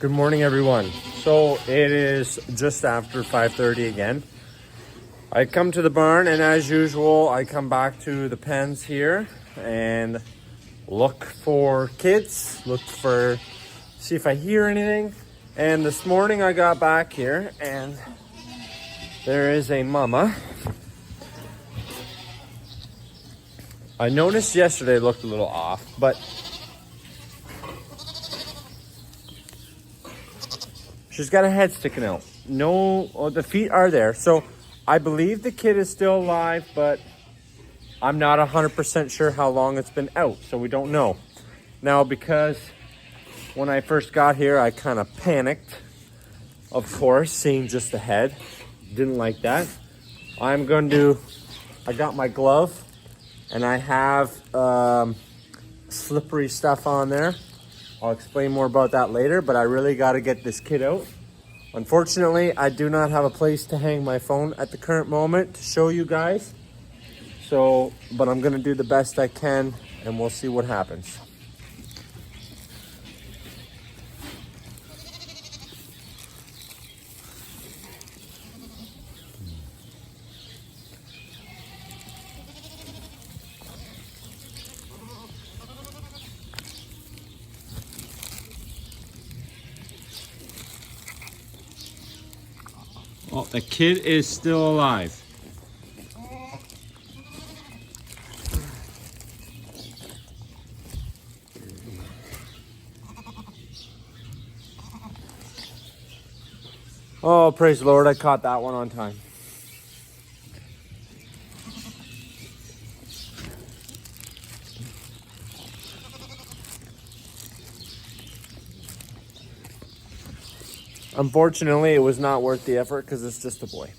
Good morning, everyone. So it is just after 5:30 again. I come to the barn, and as usual, I come back to the pens here and look for kids, see if I hear anything. And this morning I got back here and there is a mama. I noticed yesterday it looked a little off, but she's got a head sticking out. The feet are there. So I believe the kid is still alive, but I'm not 100% sure how long it's been out. So we don't know. Now, because when I first got here, I kind of panicked, of course, seeing just the head. Didn't like that. I got my glove and I have slippery stuff on there. I'll explain more about that later, but I really got to get this kid out. Unfortunately, I do not have a place to hang my phone at the current moment to show you guys. But I'm going to do the best I can and we'll see what happens. Oh, the kid is still alive. Oh, praise the Lord, I caught that one on time. Unfortunately, it was not worth the effort because it's just a boy.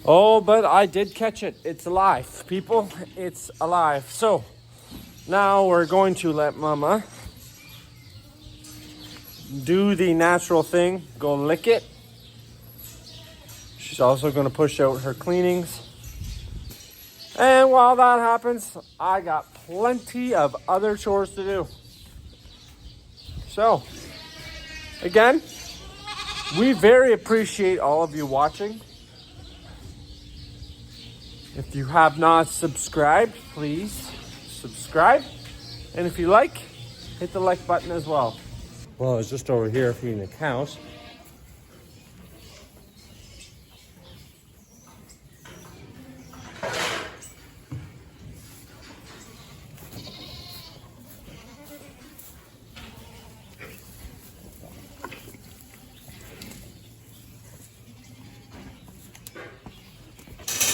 Oh, but I did catch it. It's alive, people. It's alive. So now we're going to let Mama do the natural thing, go lick it. She's also going to push out her cleanings. And while that happens, I got plenty of other chores to do. So, again, we very appreciate all of you watching. If you have not subscribed, please subscribe. And if you like, hit the like button as well. Well, I was just over here feeding the cows.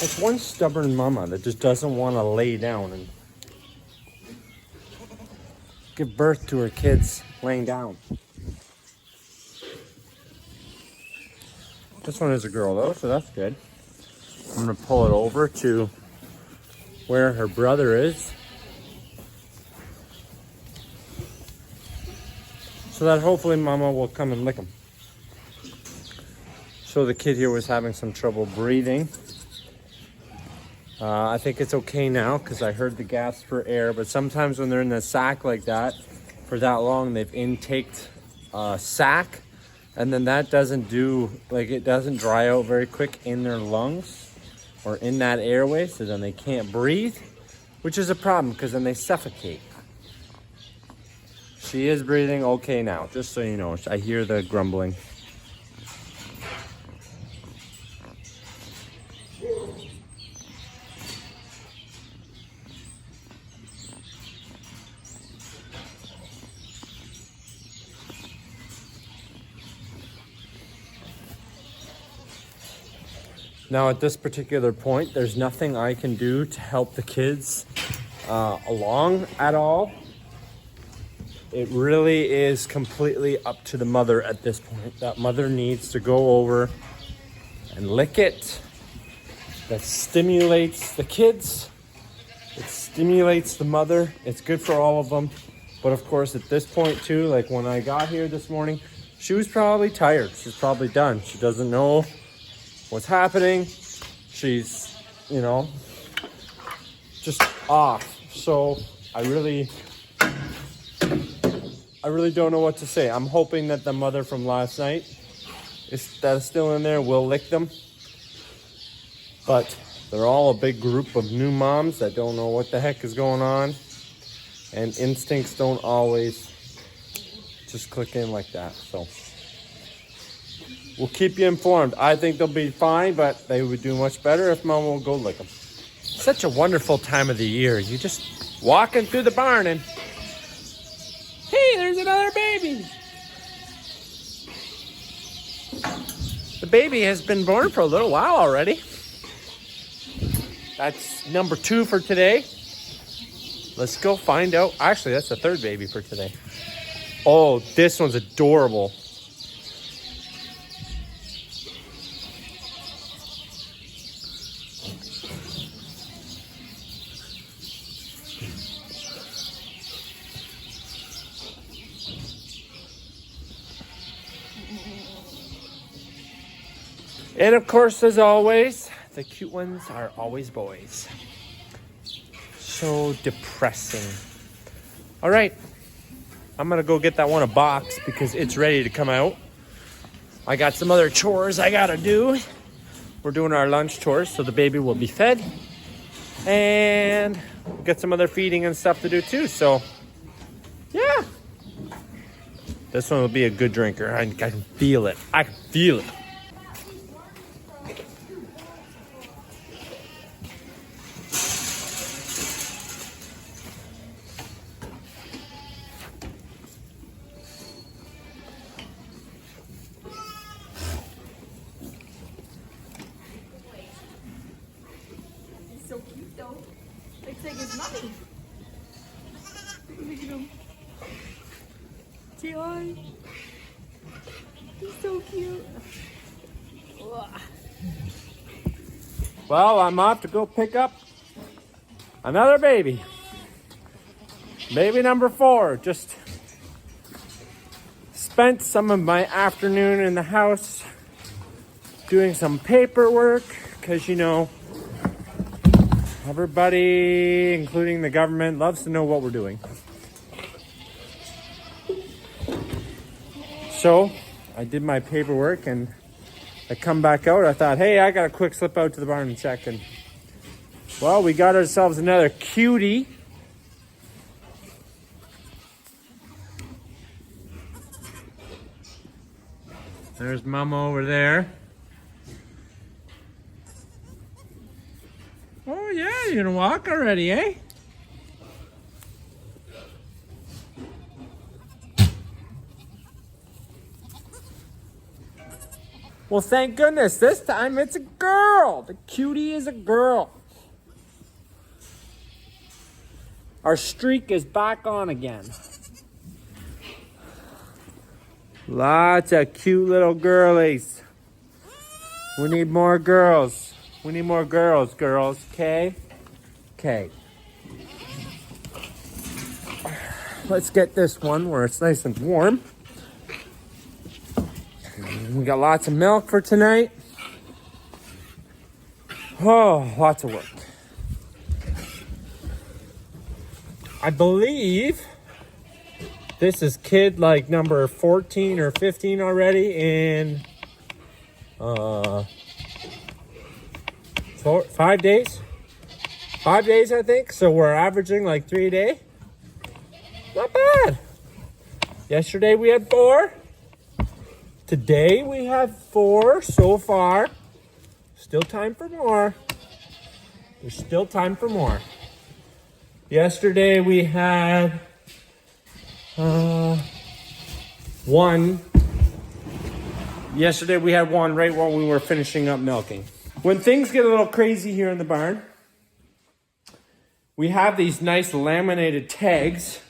It's one stubborn mama that just doesn't want to lay down and give birth to her kids laying down. This one is a girl though, so that's good. I'm going to pull it over to where her brother is, so that hopefully Mama will come and lick him. So the kid here was having some trouble breathing. I think it's okay now because I heard the gasp for air, but sometimes when they're in the sack like that for that long, they've intaked sack, and then that doesn't dry out very quick in their lungs or in that airway, so then they can't breathe, which is a problem because then they suffocate. She is breathing okay now, just so you know. I hear the grumbling. Now at this particular point, there's nothing I can do to help the kids along at all. It really is completely up to the mother at this point. That mother needs to go over and lick it. That stimulates the kids. It stimulates the mother. It's good for all of them. But of course, at this point too, like when I got here this morning, she was probably tired. She's probably done. She doesn't know what's happening. She's, just off. So I really don't know what to say. I'm hoping that the mother from last night that's still in there will lick them. But they're all a big group of new moms that don't know what the heck is going on. And instincts don't always just click in like that. So we'll keep you informed. I think they'll be fine, but they would do much better if mom will go lick them. Such a wonderful time of the year. You just walking through the barn and, hey, there's another baby. The baby has been born for a little while already. That's number 2 for today. Let's go find out. Actually, that's the 3rd baby for today. Oh, this one's adorable. And of course, as always, the cute ones are always boys. So depressing. All right, I'm gonna go get that one a box because it's ready to come out. I got some other chores I gotta do. We're doing our lunch chores, so the baby will be fed. And get some other feeding and stuff to do too, so yeah. This one will be a good drinker. I can feel it. I can feel it. So cute though. Looks like his mommy. Look at him. Joy. He's so cute. Well, I'm off to go pick up another baby. Baby number 4. Just spent some of my afternoon in the house doing some paperwork because, you know, everybody, including the government, loves to know what we're doing. So I did my paperwork and I come back out. I thought, hey, I got a quick slip out to the barn and check. And well, we got ourselves another cutie. There's Mama over there. Oh yeah, you're gonna walk already, eh? Well, thank goodness, this time it's a girl. The cutie is a girl. Our streak is back on again. Lots of cute little girlies. We need more girls. We need more girls, okay? Okay. Let's get this one where it's nice and warm. We got lots of milk for tonight. Oh, lots of work. I believe this is kid like number 14 or 15 already in 5 days. 5 days, I think. So we're averaging like 3 a day. Not bad. Yesterday we had 4. Today we have 4 so far. Still time for more. There's still time for more. Yesterday we had 1. Yesterday we had 1 right while we were finishing up milking. When things get a little crazy here in the barn, we have these nice laminated tags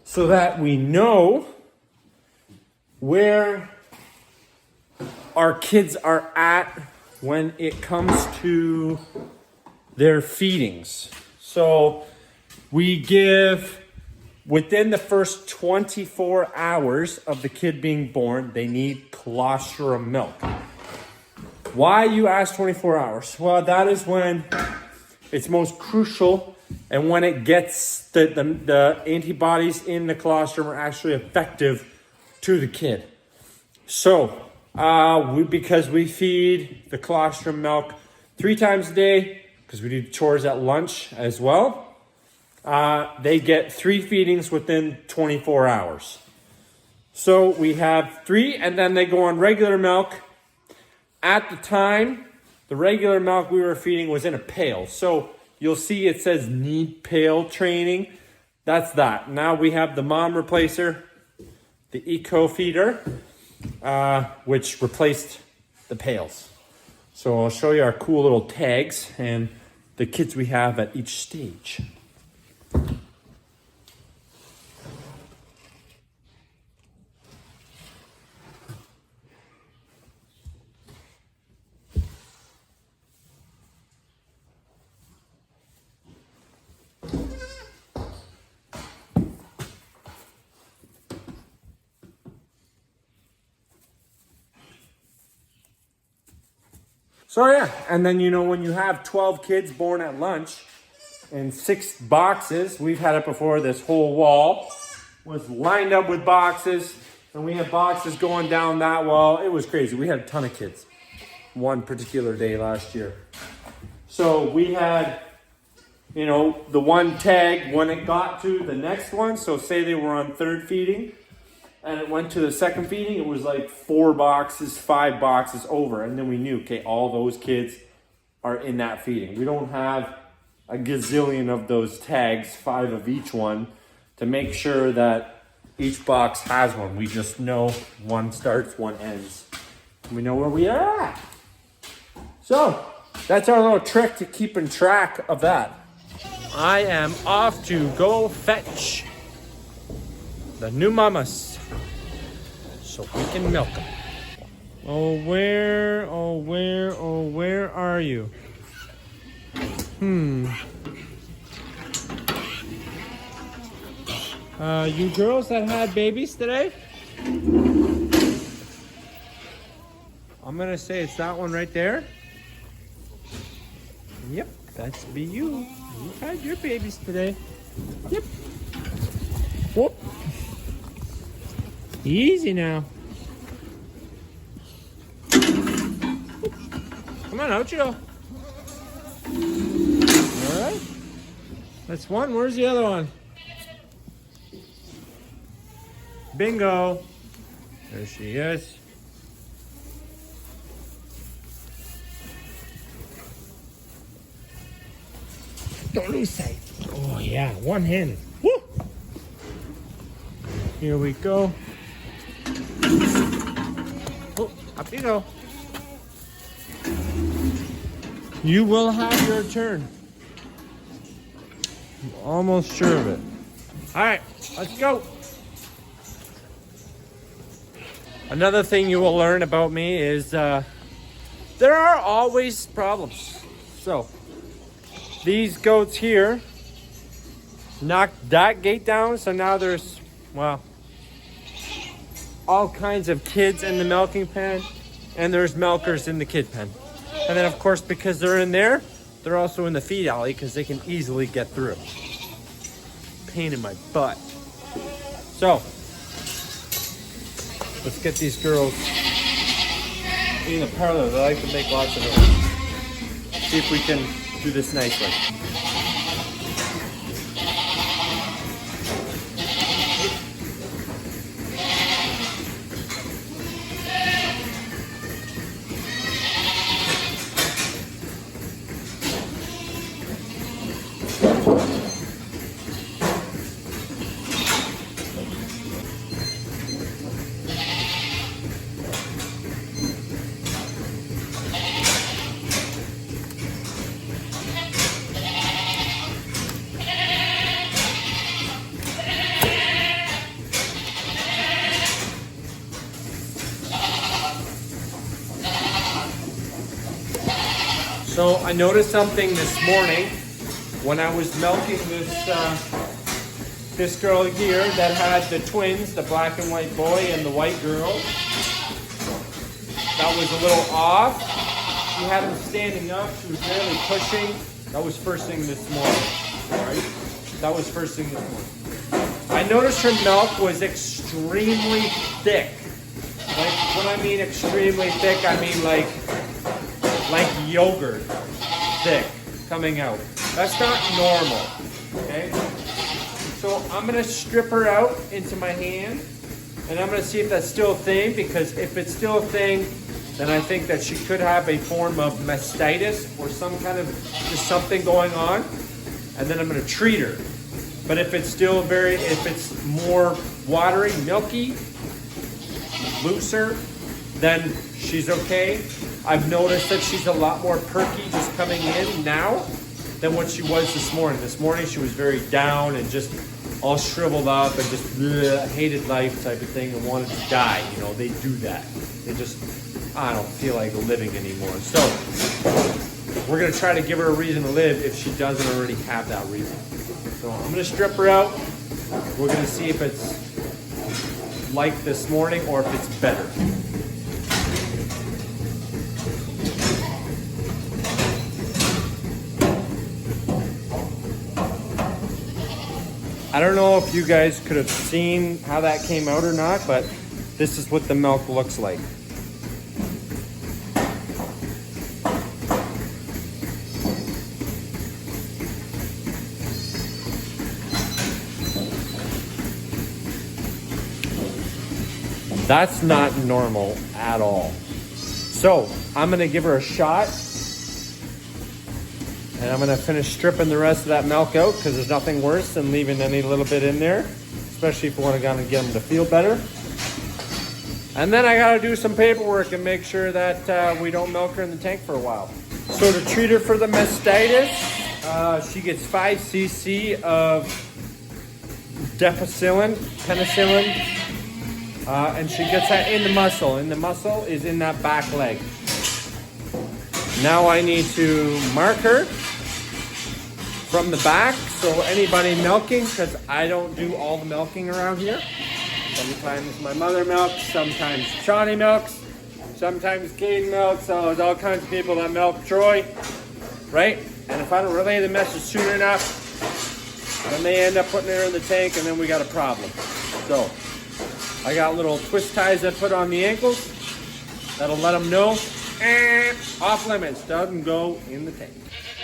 so that we know where our kids are at when it comes to their feedings. So we give, within the first 24 hours of the kid being born, they need colostrum milk. Why, you ask, 24 hours? Well, that is when it's most crucial, and when it gets the antibodies in the colostrum are actually effective to the kid. So, because we feed the colostrum milk 3 times a day, because we do chores at lunch as well, they get 3 feedings within 24 hours. So we have 3, and then they go on regular milk. At the time, the regular milk we were feeding was in a pail. So you'll see it says need pail training. That's that. Now we have the mom replacer, the eco feeder, which replaced the pails. So I'll show you our cool little tags and the kids we have at each stage. So yeah, and then when you have 12 kids born at lunch and 6 boxes, we've had it before, this whole wall was lined up with boxes, and we had boxes going down that wall. It was crazy. We had a ton of kids one particular day last year. So we had, the one tag when it got to the next one. So say they were on 3rd feeding, and it went to the 2nd feeding, it was like 4 boxes, 5 boxes over. And then we knew, okay, all those kids are in that feeding. We don't have a gazillion of those tags, 5 of each one, to make sure that each box has one. We just know one starts, one ends. We know where we are at. So that's our little trick to keeping track of that. I am off to go fetch the new mamas so we can milk them. Oh, where are you? You girls that had babies today? I'm gonna say it's that one right there. Yep, that's be you. You had your babies today. Yep. Whoop. Easy now. Come on, out you go. All right. That's one. Where's the other one? Bingo. There she is. Don't lose sight. Oh, yeah. One-handed. Woo! Here we go. Oh, up you go. You will have your turn. I'm almost sure of it. All right, let's go. Another thing you will learn about me is there are always problems. So these goats here knocked that gate down, so now there's, well, all kinds of kids in the milking pen, and there's milkers in the kid pen. And then of course, because they're in there, they're also in the feed alley because they can easily get through. Pain in my butt. So let's get these girls in the parlor. They like to make lots of noise. See if we can do this nicely. So I noticed something this morning when I was milking this girl here that had the twins, the black and white boy and the white girl. That was a little off. She had him standing up. She was barely pushing. That was first thing this morning. All right? That was first thing this morning. I noticed her milk was extremely thick. Like, when I mean extremely thick, I mean like yogurt thick coming out. That's not normal, okay? So I'm gonna strip her out into my hand, and I'm gonna see if that's still a thing, because if it's still a thing, then I think that she could have a form of mastitis or some kind of just something going on, and then I'm gonna treat her. But if it's still if it's more watery, milky, looser, then she's okay. I've noticed that she's a lot more perky just coming in now than what she was this morning. This morning she was very down and just all shriveled up and just hated life type of thing and wanted to die. You know, they do that. They just, I don't feel like living anymore. So we're gonna try to give her a reason to live if she doesn't already have that reason. So I'm gonna strip her out. We're gonna see if it's like this morning or if it's better. I don't know if you guys could have seen how that came out or not, but this is what the milk looks like. That's not normal at all. So I'm gonna give her a shot, and I'm gonna finish stripping the rest of that milk out, because there's nothing worse than leaving any little bit in there, especially if we want to get them to feel better. And then I gotta do some paperwork and make sure that we don't milk her in the tank for a while. So to treat her for the mastitis, she gets 5 cc of penicillin, and she gets that in the muscle. And the muscle is in that back leg. Now I need to mark her from the back, so anybody milking, because I don't do all the milking around here. Sometimes my mother milks, sometimes Shawnee milks, sometimes Caden milks, so there's all kinds of people that milk Troy, right? And if I don't relay the message soon enough, then they end up putting her in the tank, and then we got a problem. So I got little twist ties I put on the ankles that'll let them know, off limits, doesn't go in the tank.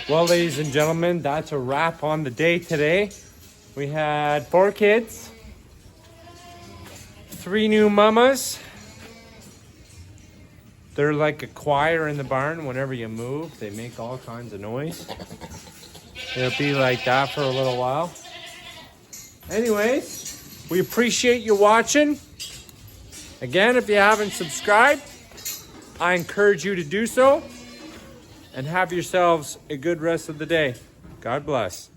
Well, ladies and gentlemen, that's a wrap on the day today. We had 4 kids, 3 new mamas. They're like a choir in the barn. Whenever you move, they make all kinds of noise. It'll be like that for a little while. Anyways, we appreciate you watching. Again, if you haven't subscribed, I encourage you to do so. And have yourselves a good rest of the day. God bless.